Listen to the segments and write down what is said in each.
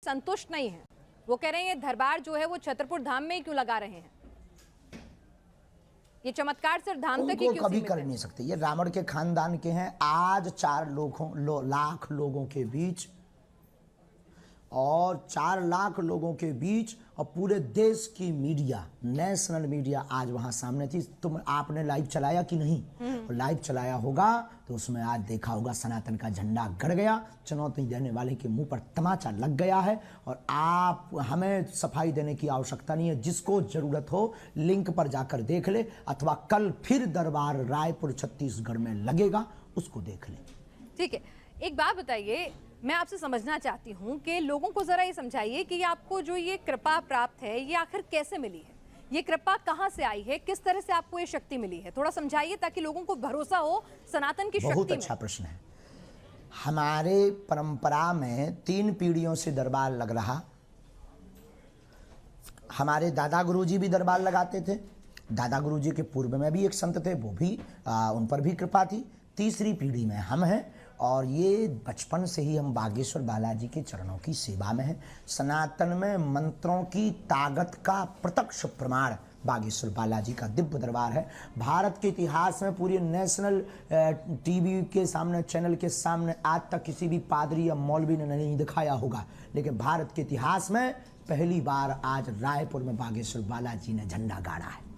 संतुष्ट नहीं है। वो कह रहे हैं ये दरबार जो है वो छतरपुर धाम में ही क्यों लगा रहे हैं, ये चमत्कार सिर्फ धाम तक ही क्यों कभी सीमित कर है? नहीं सकते। ये रावण के खानदान के हैं। आज 4 लाख लोगों के बीच, और 4 लाख लोगों के बीच, और पूरे देश की मीडिया, नेशनल मीडिया आज वहां सामने थी। तुम आपने लाइव चलाया कि नहीं? लाइव चलाया होगा तो उसमें आज देखा होगा सनातन का झंडा गड़ गया, चुनौती देने वाले के मुंह पर तमाचा लग गया है। और आप, हमें सफाई देने की आवश्यकता नहीं है। जिसको जरूरत हो लिंक पर जाकर देख ले, अथवा कल फिर दरबार रायपुर छत्तीसगढ़ में लगेगा, उसको देख ले। ठीक है, एक बात बताइए, मैं आपसे समझना चाहती हूँ कि लोगों को जरा ये समझाइए कि आपको जो ये कृपा प्राप्त है ये आखिर कैसे मिली है, ये कृपा कहाँ से आई है, किस तरह से आपको ये शक्ति मिली है, थोड़ा समझाइए ताकि लोगों को भरोसा हो सनातन की शक्ति में। बहुत अच्छा प्रश्न है। हमारे परंपरा में 3 पीढ़ियों से दरबार लग रहा। हमारे दादा गुरुजी भी दरबार लगाते थे। दादा गुरुजी के पूर्व में भी एक संत थे, वो भी उन पर भी कृपा थी। तीसरी पीढ़ी में हम हैं, और ये बचपन से ही हम बागेश्वर बालाजी के चरणों की सेवा में हैं। सनातन में मंत्रों की ताकत का प्रत्यक्ष प्रमाण बागेश्वर बालाजी का दिव्य दरबार है। भारत के इतिहास में पूरी नेशनल टीवी के सामने, चैनल के सामने आज तक किसी भी पादरी या मौलवी ने नहीं दिखाया होगा, लेकिन भारत के इतिहास में पहली बार आज रायपुर में बागेश्वर बालाजी ने झंडा गाड़ा है।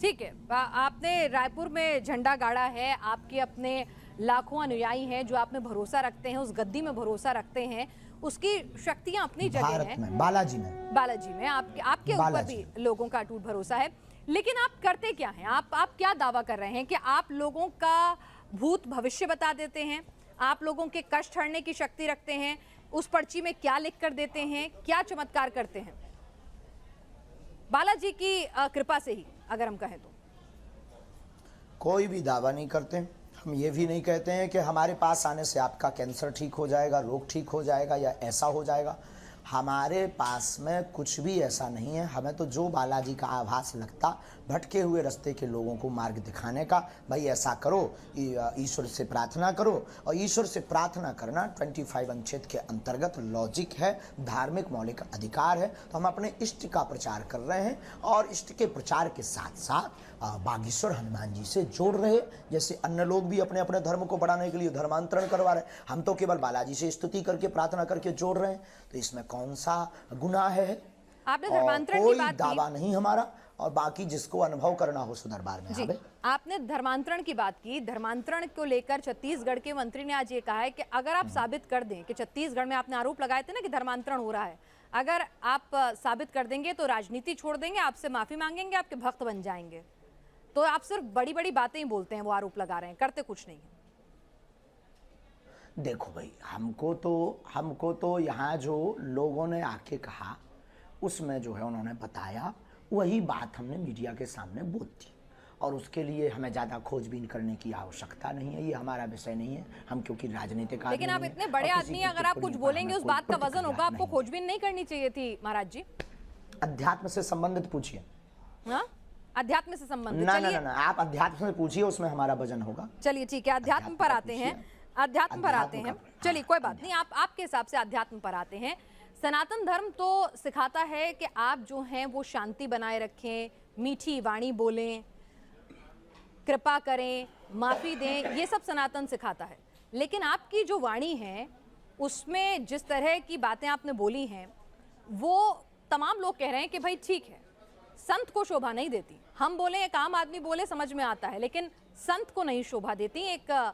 ठीक है, आपने रायपुर में झंडा गाड़ा है, आपके अपने लाखों अनुयायी हैं जो आप में भरोसा रखते हैं, उस गद्दी में भरोसा रखते हैं, उसकी शक्तियां अपनी जगह हैं। में बालाजी में आपके ऊपर भी लोगों का अटूट भरोसा है। लेकिन आप करते क्या हैं? आप क्या दावा कर रहे हैं कि आप लोगों का भूत भविष्य बता देते हैं, आप लोगों के कष्ट हरने की शक्ति रखते हैं, उस पर्ची में क्या लिख कर देते हैं, क्या चमत्कार करते हैं? बालाजी की कृपा से ही अगर हम कहें तो कोई भी दावा नहीं करते। हम ये भी नहीं कहते हैं कि हमारे पास आने से आपका कैंसर ठीक हो जाएगा, रोग ठीक हो जाएगा या ऐसा हो जाएगा। हमारे पास में कुछ भी ऐसा नहीं है। हमें तो जो बालाजी का आभास लगता, भटके हुए रास्ते के लोगों को मार्ग दिखाने का, भाई ऐसा करो, ईश्वर से प्रार्थना करो। और ईश्वर से प्रार्थना करना 25 अनुच्छेद के अंतर्गत लॉजिक है, धार्मिक मौलिक अधिकार है। तो हम अपने इष्ट का प्रचार कर रहे हैं, और इष्ट के प्रचार के साथ साथ बागेश्वर हनुमान जी से जोड़ रहे, जैसे अन्य लोग भी अपने अपने धर्म को बढ़ाने के लिए धर्मांतरण करवा रहे हैं। हम तो केवल बालाजी से स्तुति करके, प्रार्थना करके जोड़ रहे हैं। तो इसमें कौन सा गुनाह है? आपने धर्मांतरण की बात कोई दावा नहीं हमारा, और बाकी जिसको अनुभव करना हो सो दरबार में आवे। आपने धर्मांतरण की बात की। धर्मांतरण को लेकर छत्तीसगढ़ के मंत्री ने आज ये कहा है कि अगर आप साबित कर दें कि छत्तीसगढ़ में, आपने आरोप लगाए थे ना कि धर्मांतरण हो रहा है, अगर आप साबित कर देंगे तो राजनीति छोड़ देंगे, आपसे माफी मांगेंगे, आपके भक्त बन जाएंगे। तो आप सिर्फ बड़ी बड़ी बातें ही बोलते हैं, वो आरोप लगा रहे हैं, करते कुछ नहीं है। देखो भाई, हमको तो यहाँ जो लोगों ने आके कहा, उसमें जो है उन्होंने बताया, वही बात हमने मीडिया के सामने बोल दी। और उसके लिए हमें ज़्यादा खोजबीन करने की आवश्यकता नहीं है, ये हमारा विषय नहीं है। हम क्योंकि राजनीतिक, लेकिन आप इतने बड़े आदमी, अगर आप कुछ बोलेंगे उस बात का वजन होगा, आपको खोजबीन नहीं करनी चाहिए थी महाराज जी। अध्यात्म से संबंधित पूछिए। हाँ, अध्यात्म से संबंधित? ना, आप अध्यात्म से पूछिए, उसमें हमारा वजन होगा। चलिए ठीक है, अध्यात्म पर आते हैं, अध्यात्म पर आते हैं। चलिए कोई बात नहीं, आपके हिसाब से अध्यात्म पर आते हैं। सनातन धर्म तो सिखाता है कि आप जो हैं वो शांति बनाए रखें, मीठी वाणी बोलें, कृपा करें, माफी दें, ये सब सनातन सिखाता है। लेकिन आपकी जो वाणी है उसमें जिस तरह की बातें आपने बोली हैं, वो तमाम लोग कह रहे हैं कि भाई ठीक है, संत को शोभा नहीं देती। हम बोले, एक आम आदमी बोले समझ में आता है, लेकिन संत को नहीं शोभा देती, एक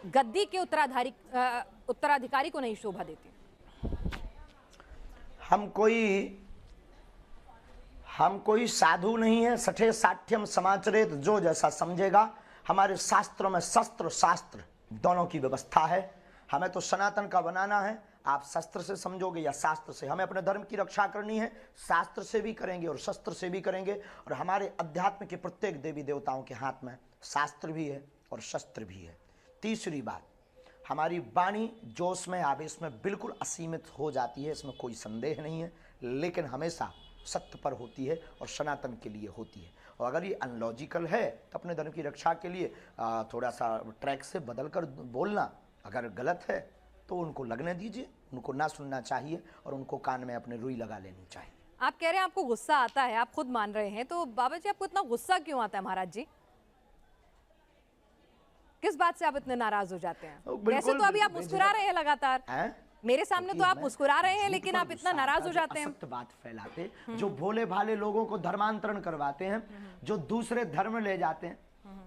गद्दी के उत्तराधिकारी को नहीं शोभा देती। हम कोई साधु नहीं है। सठे साठ्यम समाचरेत, जो जैसा समझेगा। हमारे शास्त्रों में शस्त्र शास्त्र दोनों की व्यवस्था है। हमें तो सनातन का बनाना है। आप शस्त्र से समझोगे या शास्त्र से, हमें अपने धर्म की रक्षा करनी है। शास्त्र से भी करेंगे और शस्त्र से भी करेंगे। और हमारे अध्यात्म के प्रत्येक देवी देवताओं के हाथ में शास्त्र भी है और शस्त्र भी है। तीसरी बात, हमारी वाणी जोश में, आवेश में बिल्कुल असीमित हो जाती है, इसमें कोई संदेह नहीं है, लेकिन हमेशा सत्य पर होती है और सनातन के लिए होती है। और अगर ये अनलॉजिकल है तो अपने धर्म की रक्षा के लिए थोड़ा सा ट्रैक से बदल कर बोलना, अगर गलत है तो उनको लगने दीजिए, उनको ना सुनना चाहिए और उनको कान में अपने रुई लगा लेनी चाहिए। आप कह रहे हैं आपको गुस्सा आता है, आप खुद मान रहे हैं, तो बाबा जी आपको इतना गुस्सा क्यों आता है महाराज जी? किस बात से आप इतने नाराज हो जाते हैं? बिल्कुल, वैसे तो अभी आप मुस्कुरा रहे हैं लगातार, मेरे सामने तो आप मुस्कुरा रहे हैं, लेकिन आप इतना नाराज हो जाते हैं। असत्य बात फैलाते, जो भोले भाले लोगों को धर्मांतरण करवाते हैं, जो दूसरे धर्म ले जाते हैं,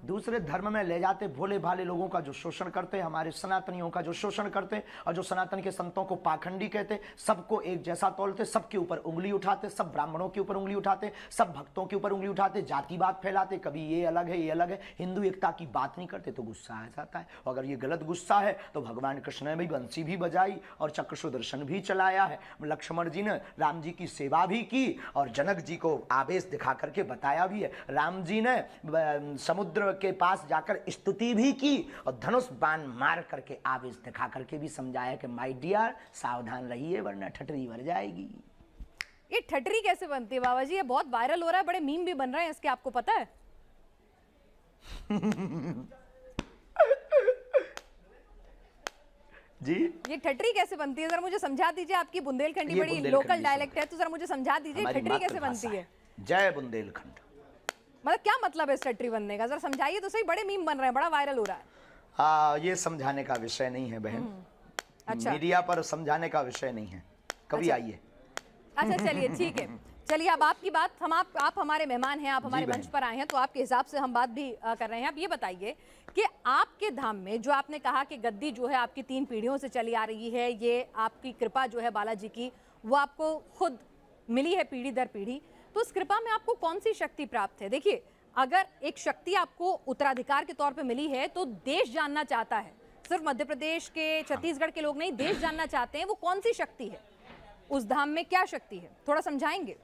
दूसरे धर्म में ले जाते भोले भाले लोगों का जो शोषण करते हैं, हमारे सनातनियों का जो शोषण करते हैं, और जो सनातन के संतों को पाखंडी कहते, सबको एक जैसा तोलते, सबके ऊपर उंगली उठाते, सब ब्राह्मणों के ऊपर उंगली उठाते, सब भक्तों के ऊपर उंगली उठाते, जातिवाद फैलाते, कभी ये अलग है, ये अलग है, हिंदू एकता की बात नहीं करते, तो गुस्सा आ जाता है। और अगर ये गलत गुस्सा है तो भगवान कृष्ण ने भी बंसी भी बजाई और चक्र सुदर्शन भी चलाया है, लक्ष्मण जी ने राम जी की सेवा भी की और जनक जी को आवेश दिखा करके बताया भी है। राम जी ने समुद्र के पास जाकर स्तुति भी की और धनुष बाण मार करके आवेश दिखा करके भी समझाया कि माय डियर सावधान रहिए वरना ठटरी भर जाएगी। ये ठटरी कैसे बनती है बाबा जी? ये बहुत वायरल हो रहा है, बड़े मीम भी बन रहे हैं इसके, आपको पता है? जी ये ठटरी कैसे बनती है, जरा मुझे समझा दीजिए। आपकी बुंदेलखंडी बड़ी लोकल डायलेक्ट है, तो जरा मुझे समझा दीजिए ठटरी कैसे बनती है। जय बुंदेलखंड। मतलब क्या मतलब है इस ठटरी बनने का, जरा समझाइए तो सही, बड़े मीम बन रहे हैं, बड़ा वायरल हो रहा है। ये समझाने का विषय नहीं है बहन। अच्छा, मीडिया पर समझाने का विषय नहीं है, कभी अच्छा। आइए। अच्छा चलिए ठीक है, चलिए अब आपकी बात, हम आप हमारे मेहमान हैं, आप हमारे मंच पर आए हैं, तो आपके हिसाब से हम बात भी कर रहे हैं। आप ये बताइए कि आपके धाम में जो आपने कहा कि गद्दी जो है आपकी 3 पीढ़ियों से चली आ रही है, ये आपकी कृपा जो है बालाजी की, वो आपको खुद मिली है पीढ़ी दर पीढ़ी, तो उस कृपा में आपको कौन सी शक्ति प्राप्त है? देखिए, अगर एक शक्ति आपको उत्तराधिकार के तौर पे मिली है तो देश जानना चाहता है, सिर्फ मध्य प्रदेश के, छत्तीसगढ़ के लोग नहीं, देश जानना चाहते हैं वो कौन सी शक्ति है, उस धाम में क्या शक्ति है, थोड़ा समझाएंगे?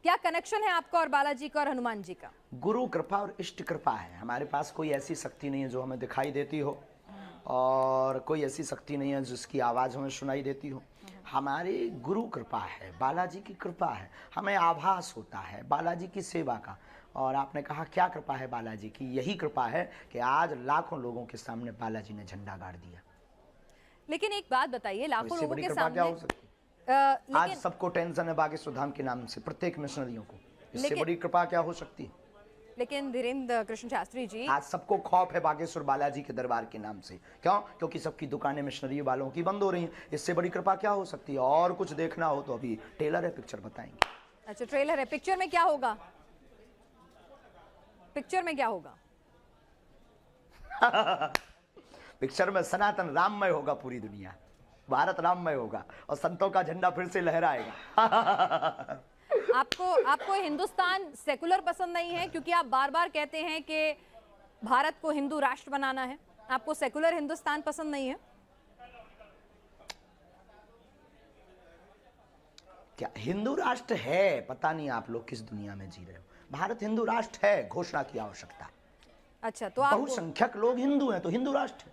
क्या कनेक्शन है आपका और बालाजी का और हनुमान जी का? गुरु कृपा और इष्ट कृपा है। हमारे पास कोई ऐसी शक्ति नहीं है जो हमें दिखाई देती हो, और कोई ऐसी शक्ति नहीं है जिसकी आवाज़ हमें सुनाई देती हो। हमारी गुरु कृपा है, बालाजी की कृपा है, हमें आभास होता है बालाजी की सेवा का। और आपने कहा क्या कृपा है बालाजी की? यही कृपा है कि आज लाखों लोगों के सामने बालाजी ने झंडा गाड़ दिया। लेकिन एक बात बताइए, लाखों इससे लोगों बड़ी के कृपा सामने क्या हो सकती है? आज लेकिन सबको टेंशन है बागेश्वर धाम के नाम से, प्रत्येक मिशनरियों को। इससे लेकिन- बड़ी कृपा क्या हो सकती है? लेकिन धीरेन्द्र कृष्ण शास्त्री जी, आज सबको खौफ है बागेश्वर बालाजी के दरबार के नाम से। क्यों? क्योंकि सबकी दुकानें मिशनरी वालों की बंद हो रही हैं। इससे बड़ी कृपा क्या हो सकती है? और कुछ देखना हो तो अभी ट्रेलर है, पिक्चर बताएंगे। अच्छा ट्रेलर है, पिक्चर में क्या होगा? पिक्चर में क्या होगा? पिक्चर में सनातन राममय होगा, पूरी दुनिया भारत राममय होगा और संतों का झंडा फिर से लहराएगा। आपको हिंदुस्तान सेकुलर पसंद नहीं है, क्योंकि आप बार बार कहते हैं कि भारत को हिंदू राष्ट्र बनाना है, आपको सेकुलर हिंदुस्तान पसंद नहीं है? क्या हिंदू राष्ट्र है? पता नहीं आप लोग किस दुनिया में जी रहे हो। भारत हिंदू राष्ट्र है, घोषणा की आवश्यकता। अच्छा, तो आप बहुसंख्यक लोग हिंदू हैं तो हिंदू राष्ट्र है।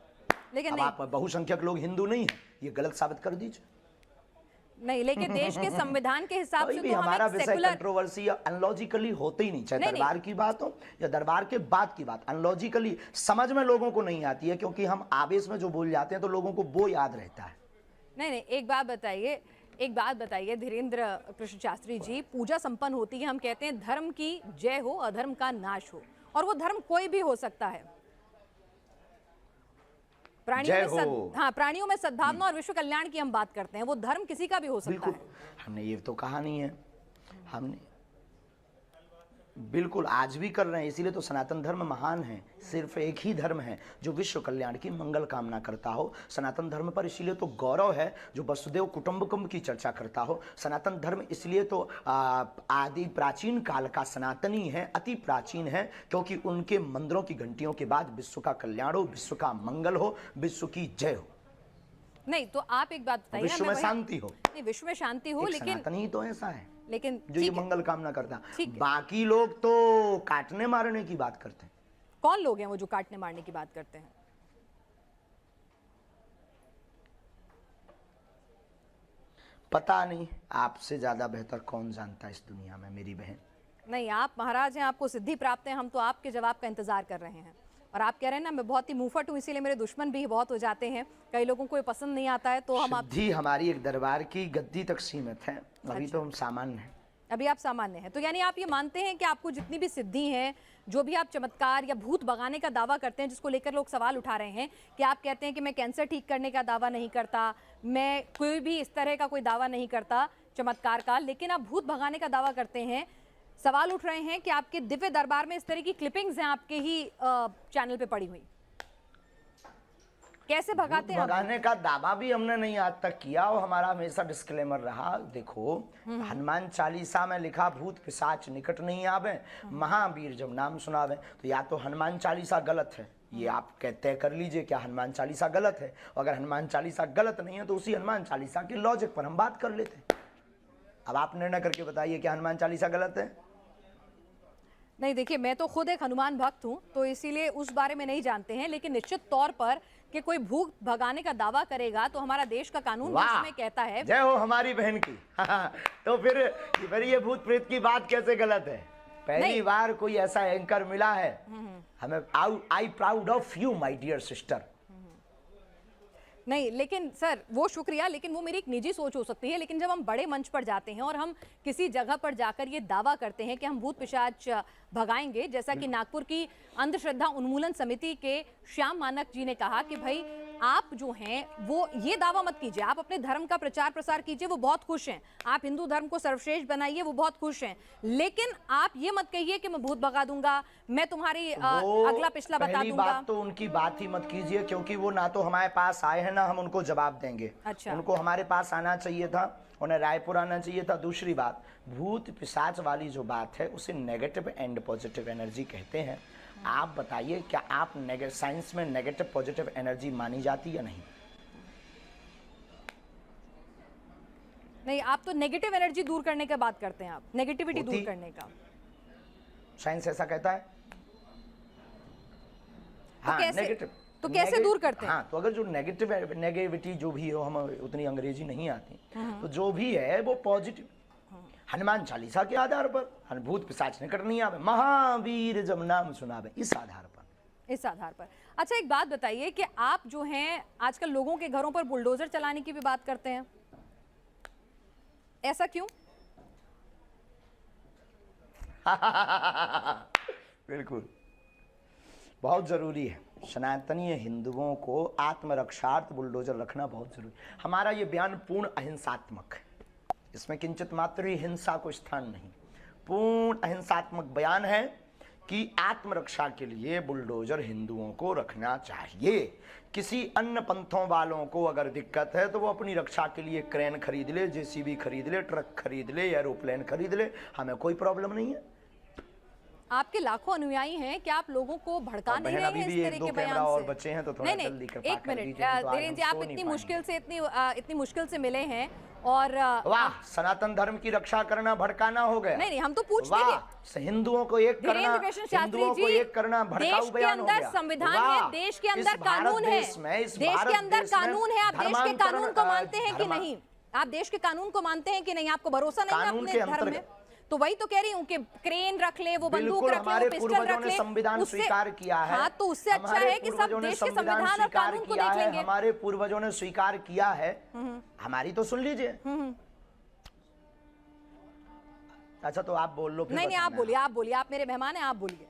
लेकिन अब नहीं, आप बहुसंख्यक लोग हिंदू नहीं है, ये गलत साबित कर दीजिए। नहीं, लेकिन देश के संविधान के हिसाब कोई से भी तो हम हमारा एक विषय सेकुलर, कंट्रोवर्सी या अनलॉजिकली होते ही नहीं, चाहे नहीं, दरबार की बात हो या दरबार के बाद की बात। अनलॉजिकली समझ में लोगों को नहीं आती है, क्योंकि हम आवेश में जो बोल जाते हैं तो लोगों को वो याद रहता है। नहीं, एक बात बताइए धीरेन्द्र कृष्ण शास्त्री जी, पूजा संपन्न होती है, हम कहते हैं धर्म की जय हो, अधर्म का नाश हो, और वो धर्म कोई भी हो सकता है। प्राणियों में सद्भावना और विश्व कल्याण की हम बात करते हैं, वो धर्म किसी का भी हो सकता बिल्कुल, है। हमने ये तो कहा नहीं है, हमने बिल्कुल आज भी कर रहे हैं। इसीलिए तो सनातन धर्म महान है। सिर्फ एक ही धर्म है जो विश्व कल्याण की मंगल कामना करता हो। सनातन धर्म पर इसलिए तो गौरव है जो वसुदेव कुटुंबकम की चर्चा करता हो। सनातन धर्म इसलिए तो आदि प्राचीन काल का सनातनी है, अति प्राचीन है, क्योंकि उनके मंदिरों की घंटियों के बाद विश्व का कल्याण हो, विश्व का मंगल हो, विश्व की जय हो। नहीं तो आप एक बात बताइए, विश्व में शांति हो। नहीं, विश्व में शांति हो, लेकिन सनातनी तो ऐसा है, लेकिन जो ये मंगल कामना करता है। है। बाकी लोग तो काटने मारने की बात करते हैं। कौन लोग हैं वो जो काटने मारने की बात करते हैं? पता नहीं, आपसे ज्यादा बेहतर कौन जानता है इस दुनिया में, मेरी बहन। नहीं, आप महाराज हैं, आपको सिद्धि प्राप्त है, हम तो आपके जवाब का इंतजार कर रहे हैं। और आप कह रहे हैं ना मैं बहुत ही मुंहफट हूँ इसीलिए मेरे दुश्मन भी बहुत हो जाते हैं, कई लोगों को ये पसंद नहीं आता है, तो हम आप सिद्धि हमारी एक दरबार की गद्दी तक सीमित है, अभी तो हम सामान्य हैं। अभी आप सामान्य हैं, तो यानी आप ये मानते हैं कि आपको जितनी भी सिद्धि हैं, जो भी आप चमत्कार या भूत भगाने का दावा करते हैं, जिसको लेकर लोग सवाल उठा रहे हैं कि आप कहते हैं कि मैं कैंसर ठीक करने का दावा नहीं करता, मैं कोई भी इस तरह का कोई दावा नहीं करता चमत्कार का, लेकिन आप भूत भगाने का दावा करते हैं। सवाल उठ रहे हैं कि आपके दिव्य दरबार में इस तरह की क्लिपिंग्स हैं आपके ही चैनल पे पड़ी हुई, कैसे भगाते हैं आप? भगाने का दावा भी हमने नहीं आज तक किया, और हमारा हमेशा डिस्क्लेमर रहा। देखो, हनुमान चालीसा में लिखा भूत पिशाच निकट नहीं आवे, महावीर जब नाम सुनावे, तो या तो हनुमान चालीसा गलत है, ये आप तय कर लीजिए क्या हनुमान चालीसा गलत है। अगर हनुमान चालीसा गलत नहीं है तो उसी हनुमान चालीसा के लॉजिक पर हम बात कर लेते हैं। अब आप निर्णय करके बताइए क्या हनुमान चालीसा गलत है। नहीं, देखिए मैं तो खुद एक हनुमान भक्त हूं, तो इसीलिए उस बारे में नहीं जानते हैं, लेकिन निश्चित तौर पर कि कोई भूत भगाने का दावा करेगा तो हमारा देश का कानून भी इसमें कहता है। जय हो हमारी बहन की। तो फिर ये भूत प्रेत की बात कैसे गलत है? पहली बार कोई ऐसा एंकर मिला है हमें। I proud of you my dear sister. नहीं, लेकिन सर वो शुक्रिया, लेकिन वो मेरी एक निजी सोच हो सकती है, लेकिन जब हम बड़े मंच पर जाते हैं और हम किसी जगह पर जाकर ये दावा करते हैं कि हम भूत पिशाच भगाएंगे, जैसा कि नागपुर की अंधश्रद्धा उन्मूलन समिति के श्याम मानक जी ने कहा कि भाई आप जो हैं वो ये दावा मत कीजिए, आप अपने धर्म का प्रचार प्रसार कीजिए, वो बहुत खुश हैं, आप हिंदू धर्म को सर्वश्रेष्ठ बनाइए, वो बहुत खुश हैं, लेकिन आप ये मत कहिए कि मैं भूत भगा दूंगा, मैं तुम्हारी अगला पिछला बता दूंगा। बात तो उनकी बात ही मत कीजिए, क्योंकि वो ना तो हमारे पास आए हैं ना हम उनको जवाब देंगे। अच्छा। उनको हमारे पास आना चाहिए था, उन्हें रायपुर आना चाहिए था। दूसरी बात, भूत पिशाच वाली जो बात है उसे नेगेटिव एंड पॉजिटिव एनर्जी कहते हैं। आप बताइए क्या आप साइंस में नेगेटिव पॉजिटिव एनर्जी मानी जाती या नहीं? नहीं, आप तो नेगेटिव एनर्जी दूर करने की बात करते हैं, आप नेगेटिविटी दूर करने का। साइंस ऐसा कहता है। तो कैसे दूर करते हैं? हाँ, तो अगर जो नेगेटिविटी जो भी हो, हम उतनी अंग्रेजी नहीं आती, तो जो भी है वो पॉजिटिव, हनुमान चालीसा के आधार पर, भूत पिशाच निकट नहीं आवे, महावीर जब नाम सुनावे, इस आधार पर। अच्छा, एक बात बताइए कि आप जो हैं आजकल लोगों के घरों पर बुलडोजर चलाने की भी बात करते हैं, ऐसा क्यों? बिल्कुल, बहुत जरूरी है। सनातनीय हिंदुओं को आत्मरक्षार्थ बुलडोजर रखना बहुत जरूरी। हमारा ये बयान पूर्ण अहिंसात्मक है, इसमें किंचित मात्र ही हिंसा को स्थान नहीं। पूर्ण अहिंसात्मक बयान है कि आत्मरक्षा के लिए बुलडोजर हिंदुओं को रखना चाहिए। किसी अन्य पंथों वालों को अगर दिक्कत है तो वो अपनी रक्षा के लिए क्रेन खरीद ले, जेसीबी खरीद ले, ट्रक खरीद ले, एरोप्लेन खरीद ले, हमें कोई प्रॉब्लम नहीं है। आपके लाखों अनुयायी हैं, क्या आप लोगों को भड़का नहीं रहे हैं इस तरह के बयान से? और बच्चे हैं तो थोड़ा जल्दी कृपा एक मिनट धीरेन्द्र जी, आप इतनी मुश्किल से मिले हैं और वाह, सनातन धर्म की रक्षा करना भड़काना हो गया। नहीं, हम तो पूछ रहे हिंदुओं को एक करना, हिंदुओं को एक करना भड़काऊ बयान हो गया। देश के अंदर संविधान है, देश के अंदर कानून है, देश के अंदर कानून है। आप देश के कानून को मानते हैं कि नहीं? आप देश के कानून को मानते हैं कि नहीं? आपको भरोसा नहीं है अपने धर्म में? तो वही तो कह रही हूँ कि क्रेन रख ले, वो बंदूक रख ले, वो पिस्टल रख ले, संविधान स्वीकार किया है। हाँ, तो उससे अच्छा है कि सब देश के संविधान और कानून को देख लेंगे। हमारे पूर्वजों ने स्वीकार किया है, हमारी तो सुन लीजिए। अच्छा, तो आप बोल लो। नहीं, आप बोलिए, आप मेरे मेहमान हैं, आप बोलिए।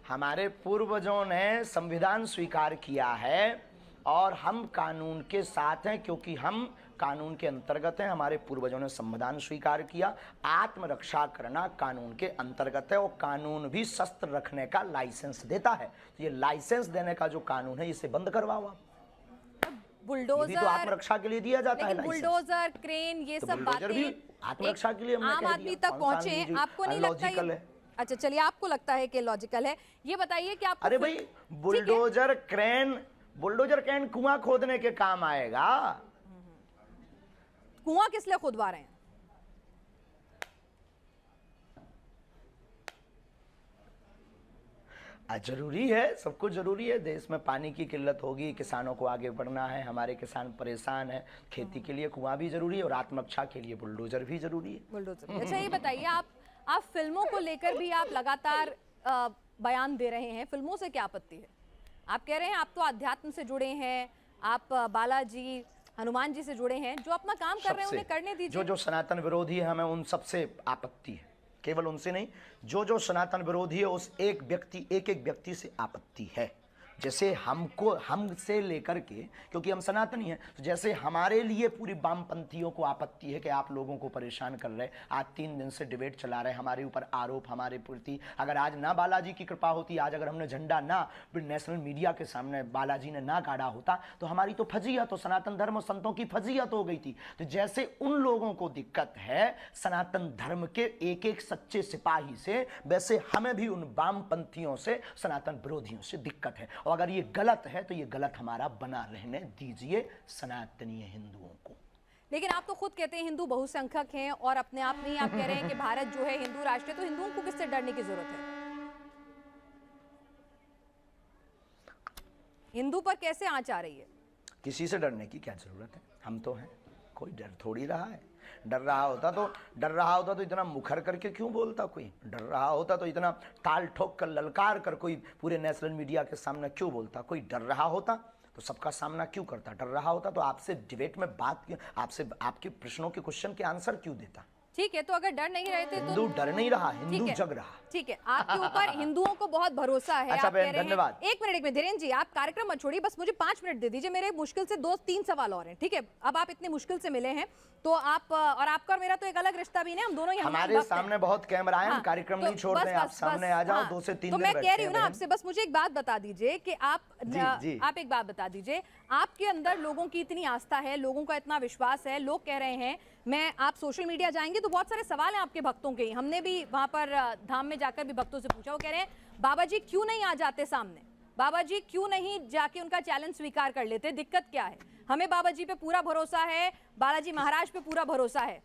हमारे पूर्वजों ने संविधान स्वीकार किया है और हम कानून के साथ हैं, क्योंकि हम कानून के अंतर्गत हैं। हमारे पूर्वजों ने संविधान स्वीकार किया। आत्मरक्षा करना कानून के अंतर्गत है, और कानून भी शस्त्र रखने का लाइसेंस देता है। तो ये लाइसेंस देने का जो कानून है, इसे बंद करवाओ आप। बुलडोजर भी तो आत्मरक्षा के लिए दिया जाता है। बुलडोजर, क्रेन, ये सब बातें भी आत्मरक्षा के लिए आम आदमी तक पहुंचे, आपको नहीं लगता है? अच्छा, चलिए, आपको लगता है कि लॉजिकल है। ये बताइए कि आप, अरे भाई, बुलडोजर क्रेन कुआं खोदने के काम आएगा। कुआं किस लिए खुदवा रहे हैं? जरूरी है, सब कुछ जरूरी है। देश में पानी की किल्लत होगी, किसानों को आगे बढ़ना है, हमारे किसान परेशान है, खेती के लिए कुआं भी जरूरी है और आत्मरक्षा के लिए बुलडोजर भी जरूरी है। बुलडोजर। अच्छा, ये बताइए, आप फिल्मों को लेकर भी आप लगातार बयान दे रहे हैं, फिल्मों से क्या आपत्ति है? आप कह रहे हैं आप तो अध्यात्म से जुड़े हैं, आप बालाजी हनुमान जी से जुड़े हैं, जो अपना काम कर रहे हैं उन्हें करने दीजिए। जो सनातन विरोधी है हमें उन सबसे आपत्ति है, केवल उनसे नहीं, जो सनातन विरोधी है उस एक व्यक्ति से आपत्ति है। जैसे हमसे लेकर के, क्योंकि हम सनातनी हैं, तो जैसे हमारे लिए पूरी वामपंथियों को आपत्ति है कि आप लोगों को परेशान कर रहे, आज 3 दिन से डिबेट चला रहे, हमारे ऊपर आरोप, हमारे प्रति। अगर आज ना बालाजी की कृपा होती, आज अगर हमने झंडा ना नेशनल मीडिया के सामने बालाजी ने ना गाड़ा होता, तो हमारी तो फजीहत, तो सनातन धर्म और संतों की फजीहत हो गई थी। तो जैसे उन लोगों को दिक्कत है सनातन धर्म के एक सच्चे सिपाही से, वैसे हमें भी उन वामपंथियों से, सनातन विरोधियों से दिक्कत है। और अगर ये गलत है तो ये गलत हमारा बना रहने दीजिए सनातनीय हिंदुओं को। लेकिन आप तो खुद कहते हैं हिंदू बहुसंख्यक हैं, और अपने आप में ही आप कह रहे हैं कि भारत जो है हिंदू राष्ट्र है, तो हिंदुओं को किससे डरने की जरूरत है? हिंदू पर कैसे आंच आ रही है? किसी से डरने की क्या जरूरत है, हम तो हैं, कोई डर थोड़ी रहा है। डर रहा होता तो इतना मुखर करके क्यों बोलता कोई? डर रहा होता तो इतना ताल ठोक कर, ललकार कर कोई पूरे नेशनल मीडिया के सामने क्यों बोलता? कोई डर रहा होता तो सबका सामना क्यों करता? डर रहा होता तो आपसे डिबेट में बात क्यों, आपसे आपके प्रश्नों के क्वेश्चन के आंसर क्यों देता? ठीक है, तो अगर डर नहीं रहे थे तो हिंदू डर नहीं रहा, हिंदू जग रहा। ठीक है, आपके ऊपर हिंदुओं को बहुत भरोसा है। अच्छा आप कह रहे हैं, धन्यवाद। एक मिनट धीरेन्द्र जी, आप कार्यक्रम मत छोड़िए, बस मुझे 5 मिनट दे दीजिए। मेरे मुश्किल से 2-3 सवाल और हैं, ठीक है? अब आप इतनी मुश्किल से मिले हैं तो आप, और आपका और मेरा तो एक अलग रिश्ता भी नहीं, हम दोनों ही हमारे सामने बहुत कैमरा है, हम कार्यक्रम नहीं छोड़ रहे हैं, आप सामने आ जाओ, 2 से 3 तो मैं कह रही हूँ ना आपसे, बस मुझे एक बात बता दीजिए कि आप एक बात बता दीजिए, आपके अंदर लोगों की इतनी आस्था है, लोगों का इतना विश्वास है, लोग कह रहे हैं, आप सोशल मीडिया जाएंगे तो बहुत सारे सवाल हैं आपके भक्तों के, हमने भी वहां पर धाम में जाकर भी भक्तों से पूछा, वो कह रहे हैं बाबा जी क्यों नहीं आ जाते सामने, बाबा जी क्यों नहीं जाके उनका चैलेंज स्वीकार कर लेते, दिक्कत क्या है? हमें बाबा जी पे पूरा भरोसा है, बालाजी महाराज पे पूरा भरोसा है,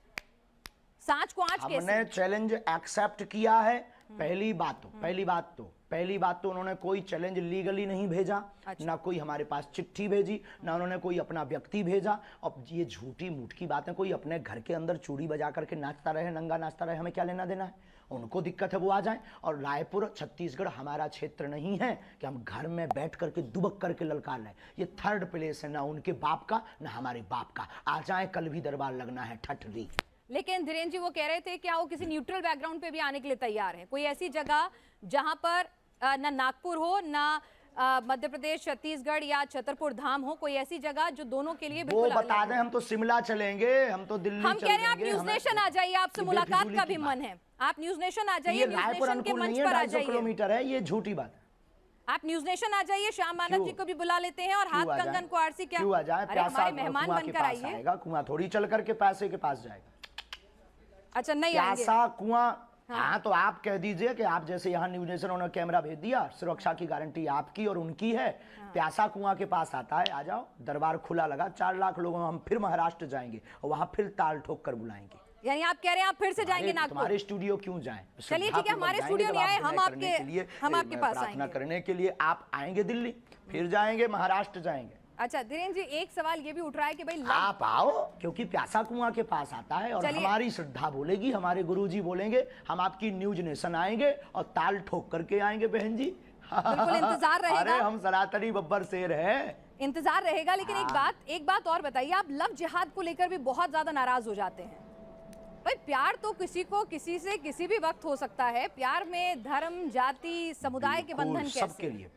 सांच को आंच कैसे? हमने चैलेंज एक्सेप्ट किया है। पहली बात तो उन्होंने कोई चैलेंज लीगली नहीं भेजा। अच्छा। ना कोई हमारे पास चिट्ठी भेजी, ना उन्होंने कोई अपना व्यक्ति भेजा। और ये झूठी मूठ की बातें, कोई अपने घर के अंदर चूड़ी बजा करके नाचता रहे, नंगा नाचता रहे, हमें क्या लेना देना है? उनको दिक्कत है वो आ जाएं। और रायपुर छत्तीसगढ़ हमारा क्षेत्र नहीं है कि हम घर में बैठ करके दुबक करके ललकार लें। ये 3rd प्लेस है, ना उनके बाप का ना हमारे बाप का। आ जाए, कल भी दरबार लगना है ठठरी। लेकिन धीरेन्द्र जी वो कह रहे थे कि वो किसी न्यूट्रल बैकग्राउंड पे भी आने के लिए तैयार हैं, कोई ऐसी जगह जहां पर ना नागपुर हो, ना मध्य प्रदेश, छत्तीसगढ़ या छतरपुर धाम हो, कोई ऐसी जगह जो दोनों के लिए बिल्कुल वो बता दें। हम तो शिमला चलेंगे, हम तो दिल्ली हम कह रहे हैं आप न्यूज नेशन आ जाइए, आपसे मुलाकात का भी मन है, आप न्यूज नेशन आ जाइए, न्यूज नेशन के मंच पर आ जाइए। किलोमीटर है, ये झूठी बात है। आप न्यूज नेशन आ जाइए, श्याम मानव जी को भी बुला लेते हैं, और हाथ कंगन को आरसी क्या, क्यों आ जाए? अरे हमारे मेहमान बनकर आइए। कुआं थोड़ी चल करके पैसे के पास जाएगा। अच्छा नहीं आएंगे प्यासा कुआं। हाँ तो आप कह दीजिए कि आप जैसे यहाँ न्यूज नेशन उन्होंने कैमरा भेज दिया, सुरक्षा की गारंटी आपकी और उनकी है। प्यासा कुआं के पास आता है, आ जाओ, दरबार खुला लगा, 4 लाख लोगों, हम फिर महाराष्ट्र जाएंगे और वहां फिर ताल ठोक कर बुलाएंगे। यानी आप कह रहे हैं आप फिर से जाएंगे नागपुर? हमारे स्टूडियो क्यों जाएं? चलिए ठीक है, हमारे स्टूडियो नहीं आए, हम आपके पास प्रार्थना करने के लिए आप आएंगे दिल्ली, फिर जाएंगे महाराष्ट्र जाएंगे। अच्छा धीरेन्द्र जी, एक सवाल ये भी उठ रहा है कि भाई आप आओ, क्योंकि प्यासा कुआं के पास आता है और हमारी श्रद्धा बोलेगी, हमारे गुरुजी बोलेंगे, हम आपकी न्यूज नेशन आएंगे और ताल ठोक करके आएंगे बहन जी। बिल्कुल इंतजार रहेगा। अरे हम सनातनी बब्बर शेर हैं, इंतजार रहेगा। लेकिन एक बात और बताइए, आप लव जिहाद को लेकर भी बहुत ज्यादा नाराज हो जाते हैं। भाई प्यार तो किसी को किसी से किसी भी वक्त हो सकता है, प्यार में धर्म, जाति, समुदाय के बंधन कैसे? सबके लिए